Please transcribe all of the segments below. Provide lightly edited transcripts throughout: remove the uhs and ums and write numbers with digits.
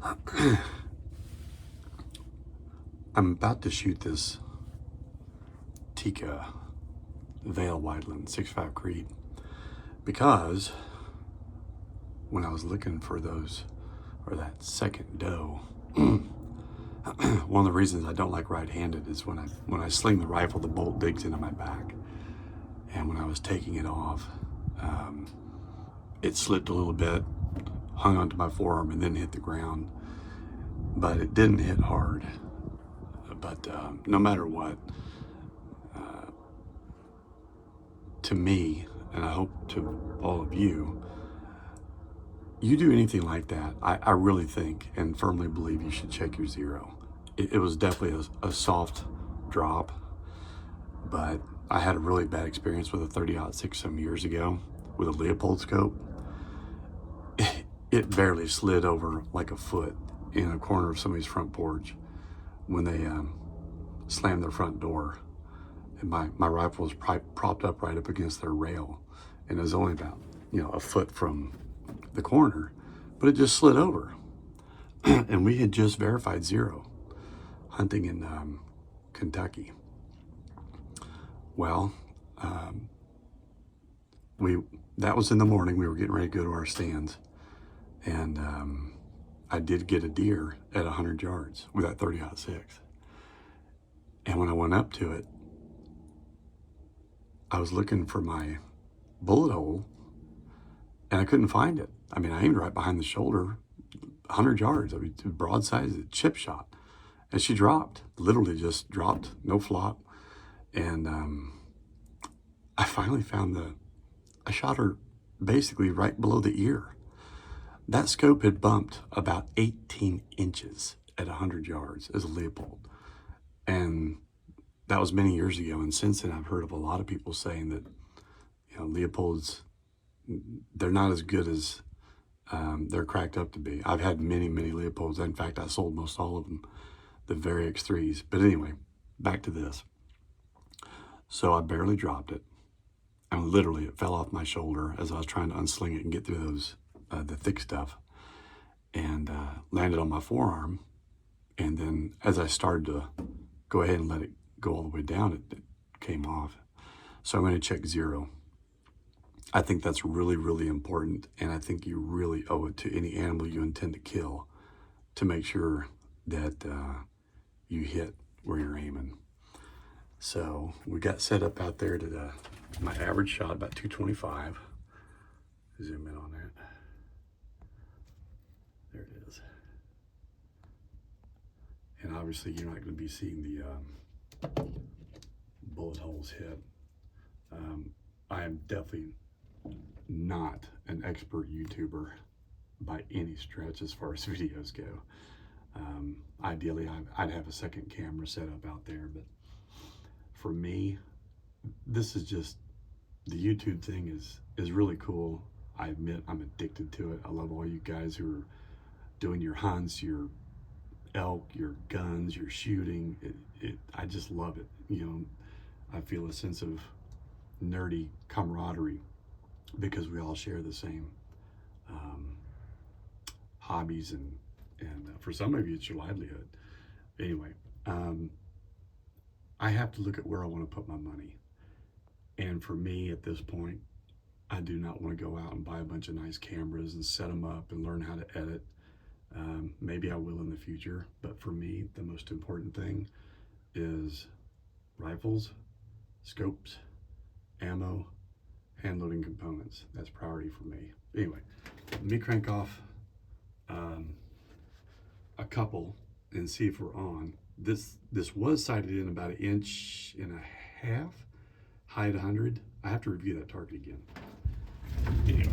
I'm about to shoot this Tikka Veil Wideland 6.5 Creed because when I was looking for those, or that second doe, one of the reasons I don't like right-handed is when I sling the rifle, the bolt digs into my back, and when I was taking it off, it slipped a little bit, hung onto my forearm, and then hit the ground. But it didn't hit hard. But no matter what, to me, and I hope to all of you, you do anything like that, I really think and firmly believe you should check your zero. It was definitely a soft drop, but I had a really bad experience with a 30-06 some years ago with a Leopold scope. It barely slid over like a foot in a corner of somebody's front porch when they slammed their front door. And my rifle was propped up right up against their rail, and it was only about, a foot from the corner, but it just slid over. And we had just verified zero hunting in Kentucky. Well, that was in the morning. We were getting ready to go to our stands, and I did get a deer at 100 yards with that 30-06. And when I went up to it, I was looking for my bullet hole, and I couldn't find it. I mean, I aimed right behind the shoulder, 100 yards. I mean, broadside, a chip shot. And she dropped, literally just dropped, no flop. And I finally found I shot her basically right below the ear. That scope had bumped about 18 inches at 100 yards as a Leopold. And that was many years ago. And since then, I've heard of a lot of people saying that, Leopolds, they're not as good as they're cracked up to be. I've had many, many Leopolds. In fact, I sold most all of them, the very X3s. But anyway, back to this. So I barely dropped it. And literally, it fell off my shoulder as I was trying to unsling it and get through those, the thick stuff, and landed on my forearm. And then as I started to go ahead and let it go all the way down, it came off. So I'm going to check zero. I think that's really, really important, and I think you really owe it to any animal you intend to kill to make sure that you hit where you're aiming. So we got set up out there to my average shot, about 225. Zoom in on that. There it is. And obviously you're not going to be seeing the bullet holes hit. I am definitely not an expert YouTuber by any stretch as far as videos go. Ideally, I'd have a second camera set up out there, but for me, this is just, the YouTube thing is really cool. I admit I'm addicted to it. I love all you guys who are doing your hunts, your elk, your guns, your shooting. I just love it. I feel a sense of nerdy camaraderie because we all share the same hobbies, and for some of you it's your livelihood. Anyway, I have to look at where I want to put my money. And for me at this point, I do not want to go out and buy a bunch of nice cameras and set them up and learn how to edit. Maybe I will in the future, but for me, the most important thing is rifles, scopes, ammo, hand loading components. That's priority for me. Anyway, let me crank off a couple and see if we're on. This was sighted in about 1.5 inches, high at 100. I have to review that target again. Anyway.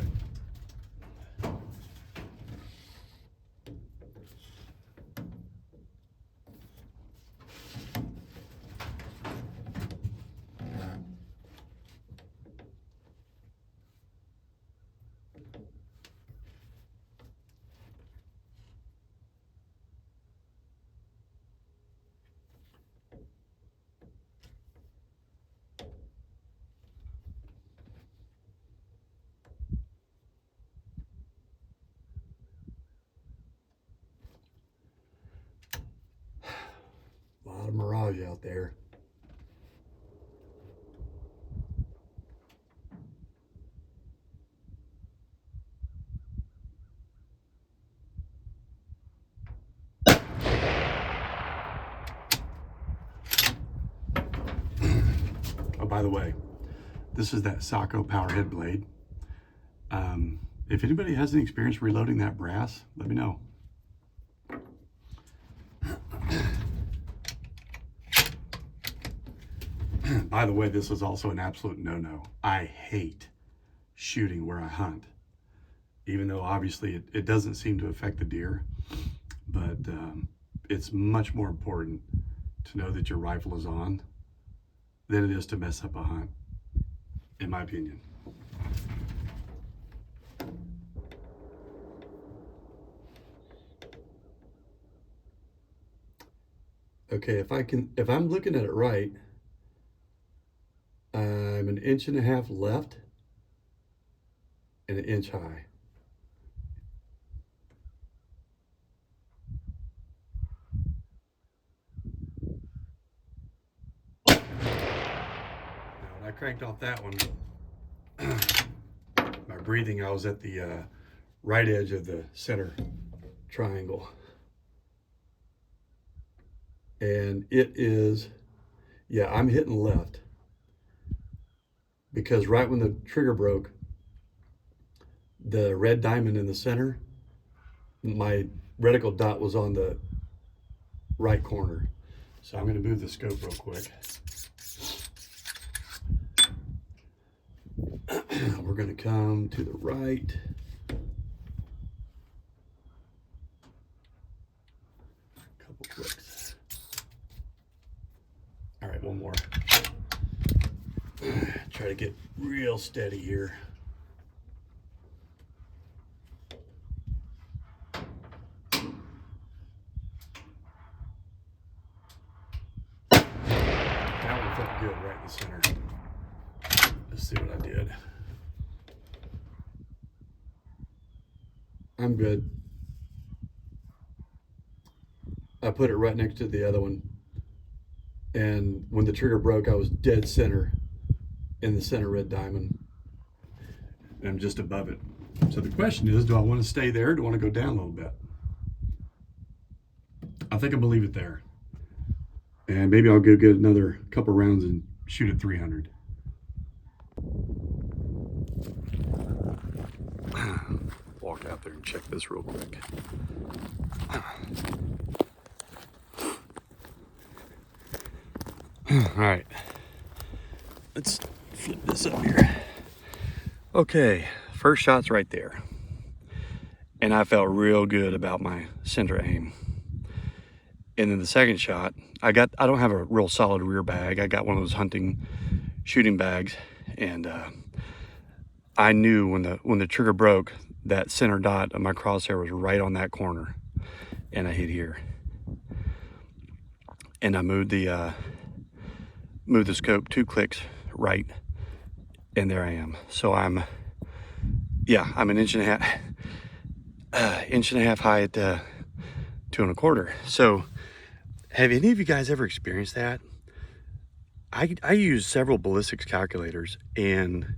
you out there. Oh, by the way, this is that Sako Powerhead Blade. If anybody has any experience reloading that brass, let me know. By the way, this is also an absolute no-no. I hate shooting where I hunt, even though obviously it doesn't seem to affect the deer, but it's much more important to know that your rifle is on than it is to mess up a hunt, in my opinion. Okay, if I'm looking at it right, I'm 1.5 inches left and 1 inch high. Now, when I cranked off that one, my breathing, I was at the right edge of the center triangle. And it is, yeah, I'm hitting left. Because right when the trigger broke, the red diamond in the center, my reticle dot was on the right corner. So I'm going to move the scope real quick. We're going to come to the right. A couple clicks. All right, one more. Try to get real steady here. That one felt good right in the center. Let's see what I did. I'm good. I put it right next to the other one. And when the trigger broke, I was dead center in the center red diamond. And I'm just above it. So the question is, do I want to stay there or do I want to go down a little bit? I think I'm gonna leave it there. And maybe I'll go get another couple rounds and shoot at 300. Walk out there and check this real quick. All right, let's flip this up here. Okay, first shot's right there. And I felt real good about my center aim. And then the second shot, I don't have a real solid rear bag. I got one of those hunting shooting bags. And I knew when the trigger broke, that center dot of my crosshair was right on that corner. And I hit here. And I moved the scope 2 clicks right, and there I am. So I'm 1.5 inches, inch and a half high at 2 1/4. So have any of you guys ever experienced that? I use several ballistics calculators, and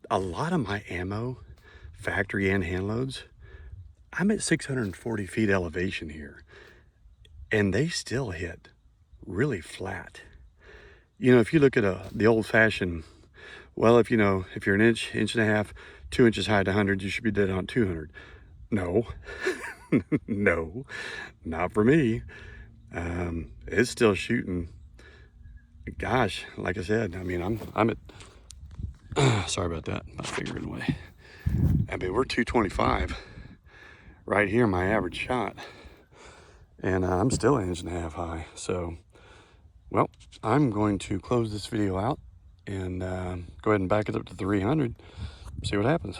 a lot of my ammo, factory and hand loads, I'm at 640 feet elevation here, and they still hit really flat. You know, if you look at the old-fashioned, well, if you're 1 inch, 1.5 inches, 2 inches high to 100, you should be dead on 200. No, no, not for me. It's still shooting. Gosh, like I said, I mean, I'm at, sorry about that, my finger getting away. I mean, we're 225 right here, my average shot. And I'm still 1.5 inches high. So, well, I'm going to close this video out and go ahead and back it up to 300, see what happens.